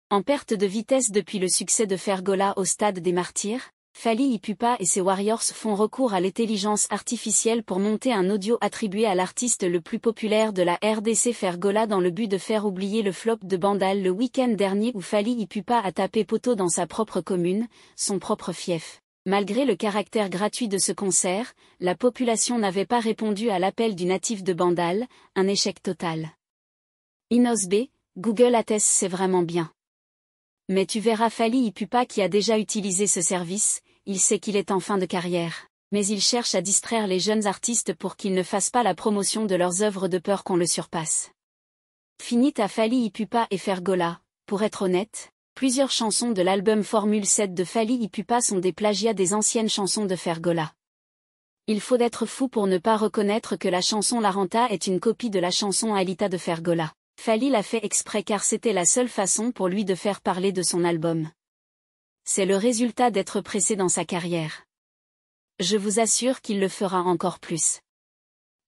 En perte de vitesse depuis le succès de Fergola au stade des martyrs, Fally Ipupa et ses Warriors font recours à l'intelligence artificielle pour monter un audio attribué à l'artiste le plus populaire de la RDC Fergola dans le but de faire oublier le flop de Bandal le week-end dernier où Fally Ipupa a tapé poteau dans sa propre commune, son propre fief. Malgré le caractère gratuit de ce concert, la population n'avait pas répondu à l'appel du natif de Bandal, un échec total. Inosbe, Google atteste c'est vraiment bien. Mais tu verras Fally Ipupa qui a déjà utilisé ce service, il sait qu'il est en fin de carrière, mais il cherche à distraire les jeunes artistes pour qu'ils ne fassent pas la promotion de leurs œuvres de peur qu'on le surpasse. Finit à Fally Ipupa et Fergola, pour être honnête, plusieurs chansons de l'album Formule 7 de Fally Ipupa sont des plagiats des anciennes chansons de Fergola. Il faut être fou pour ne pas reconnaître que la chanson La Renta est une copie de la chanson Alita de Fergola. Fally l'a fait exprès car c'était la seule façon pour lui de faire parler de son album. C'est le résultat d'être pressé dans sa carrière. Je vous assure qu'il le fera encore plus.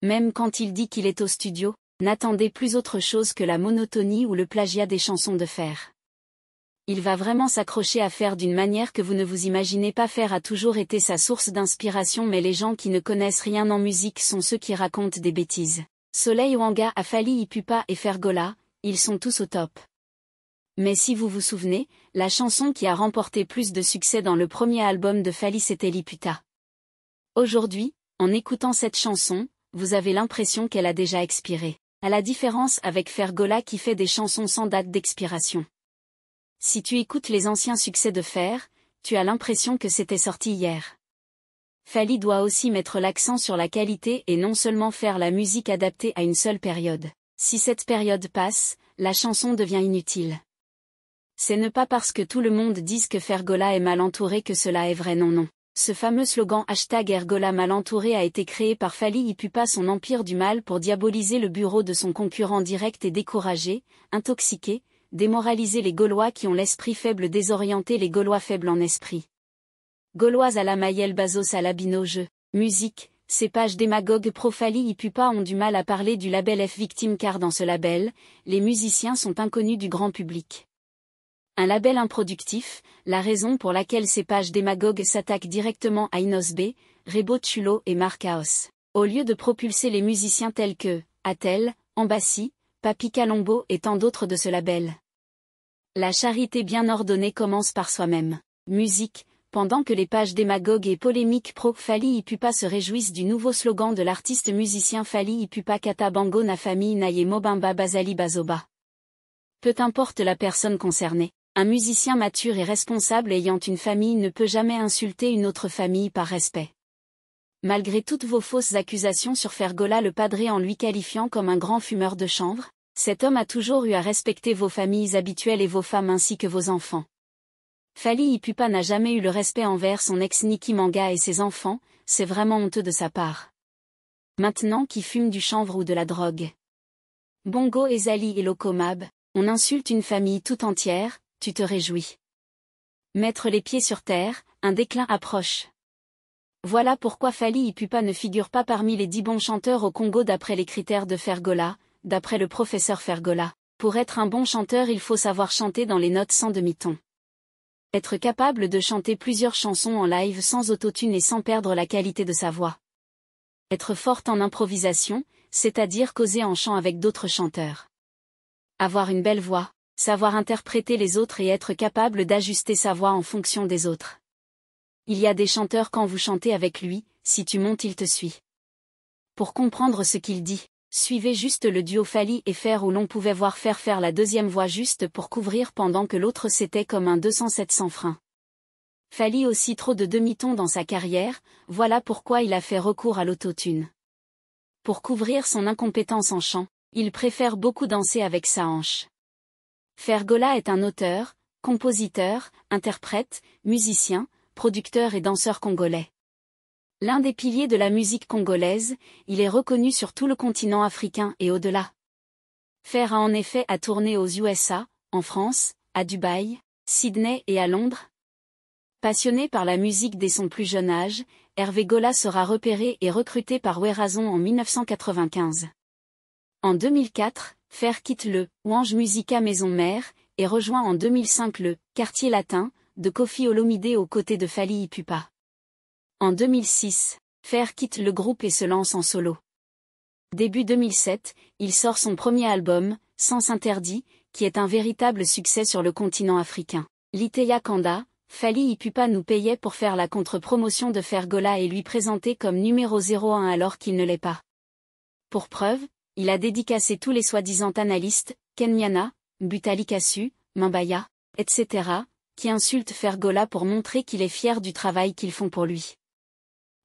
Même quand il dit qu'il est au studio, n'attendez plus autre chose que la monotonie ou le plagiat des chansons de Fer. Il va vraiment s'accrocher à faire d'une manière que vous ne vous imaginez pas. Fer a toujours été sa source d'inspiration, mais les gens qui ne connaissent rien en musique sont ceux qui racontent des bêtises. Soleil Wanga à Fally Ipupa et Fergola, ils sont tous au top. Mais si vous vous souvenez, la chanson qui a remporté plus de succès dans le premier album de Fally c'était Liputa. Aujourd'hui, en écoutant cette chanson, vous avez l'impression qu'elle a déjà expiré, à la différence avec Fergola qui fait des chansons sans date d'expiration. Si tu écoutes les anciens succès de Fer, tu as l'impression que c'était sorti hier. Fally doit aussi mettre l'accent sur la qualité et non seulement faire la musique adaptée à une seule période. Si cette période passe, la chanson devient inutile. C'est ne pas parce que tout le monde dise que Fergola est mal entouré que cela est vrai. Non. Ce fameux slogan #Ergola mal entouré a été créé par Fally Ipupa, son empire du mal, pour diaboliser le bureau de son concurrent direct et décourager, intoxiquer, démoraliser les Gaulois qui ont l'esprit faible, désorienter les Gaulois faibles en esprit. Gauloise à la Maëlle Bazos à l'Abino jeu, musique, ces pages démagogues pro Fally Ipupa ont du mal à parler du label F Victime car dans ce label, les musiciens sont inconnus du grand public. Un label improductif, la raison pour laquelle ces pages démagogues s'attaquent directement à Inosbe, Rebo Chulo et Marcaos, au lieu de propulser les musiciens tels que Atel, Ambassi, Papi Kalombo et tant d'autres de ce label. La charité bien ordonnée commence par soi-même. Musique. Pendant que les pages démagogues et polémiques pro Fally Ipupa se réjouissent du nouveau slogan de l'artiste musicien Fally Ipupa Kata Bango na famille Naye Mobimba Bazali Bazoba. Peu importe la personne concernée, un musicien mature et responsable ayant une famille ne peut jamais insulter une autre famille par respect. Malgré toutes vos fausses accusations sur Fergola le padré en lui qualifiant comme un grand fumeur de chanvre, cet homme a toujours eu à respecter vos familles habituelles et vos femmes ainsi que vos enfants. Fally Ipupa n'a jamais eu le respect envers son ex Nicki Manga et ses enfants, c'est vraiment honteux de sa part. Maintenant qui fume du chanvre ou de la drogue. Bongo Ezali et Lokomab, on insulte une famille tout entière, tu te réjouis. Mettre les pieds sur terre, un déclin approche. Voilà pourquoi Fally Ipupa ne figure pas parmi les 10 bons chanteurs au Congo d'après les critères de Fergola, d'après le professeur Fergola. Pour être un bon chanteur il faut savoir chanter dans les notes sans demi-ton. Être capable de chanter plusieurs chansons en live sans autotune et sans perdre la qualité de sa voix. Être forte en improvisation, c'est-à-dire causer en chant avec d'autres chanteurs. Avoir une belle voix, savoir interpréter les autres et être capable d'ajuster sa voix en fonction des autres. Il y a des chanteurs quand vous chantez avec lui, si tu montes il te suit. Pour comprendre ce qu'il dit, suivez juste le duo Fally et Fer où l'on pouvait voir Fer faire la deuxième voix juste pour couvrir pendant que l'autre c'était comme un 207 sans frein. Fally aussi trop de demi-ton dans sa carrière, voilà pourquoi il a fait recours à l'autotune. Pour couvrir son incompétence en chant, il préfère beaucoup danser avec sa hanche. Fergola est un auteur, compositeur, interprète, musicien, producteur et danseur congolais. L'un des piliers de la musique congolaise, il est reconnu sur tout le continent africain et au-delà. Fer a en effet tourné aux USA, en France, à Dubaï, Sydney et à Londres. Passionné par la musique dès son plus jeune âge, Hervé Gola sera repéré et recruté par Werazon en 1995. En 2004, Fer quitte le Wange Musica Maison Mère et rejoint en 2005 le « Quartier Latin » de Koffi Olomidé aux côtés de Fally Ipupa. En 2006, Fer quitte le groupe et se lance en solo. Début 2007, il sort son premier album, Sens Interdit, qui est un véritable succès sur le continent africain. Liteya Kanda, Fally Ipupa nous payait pour faire la contre-promotion de Fergola et lui présenter comme numéro 01 alors qu'il ne l'est pas. Pour preuve, il a dédicacé tous les soi-disant analystes, Kenyana, Butali Kassu, Mambaya, etc., qui insultent Fergola pour montrer qu'il est fier du travail qu'ils font pour lui.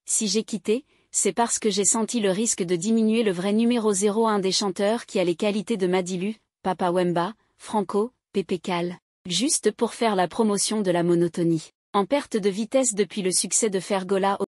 Si j'ai quitté, c'est parce que j'ai senti le risque de diminuer le vrai numéro 01 des chanteurs qui a les qualités de Madilu, Papa Wemba, Franco, Pépé Cal, juste pour faire la promotion de la monotonie. En perte de vitesse depuis le succès de Fergola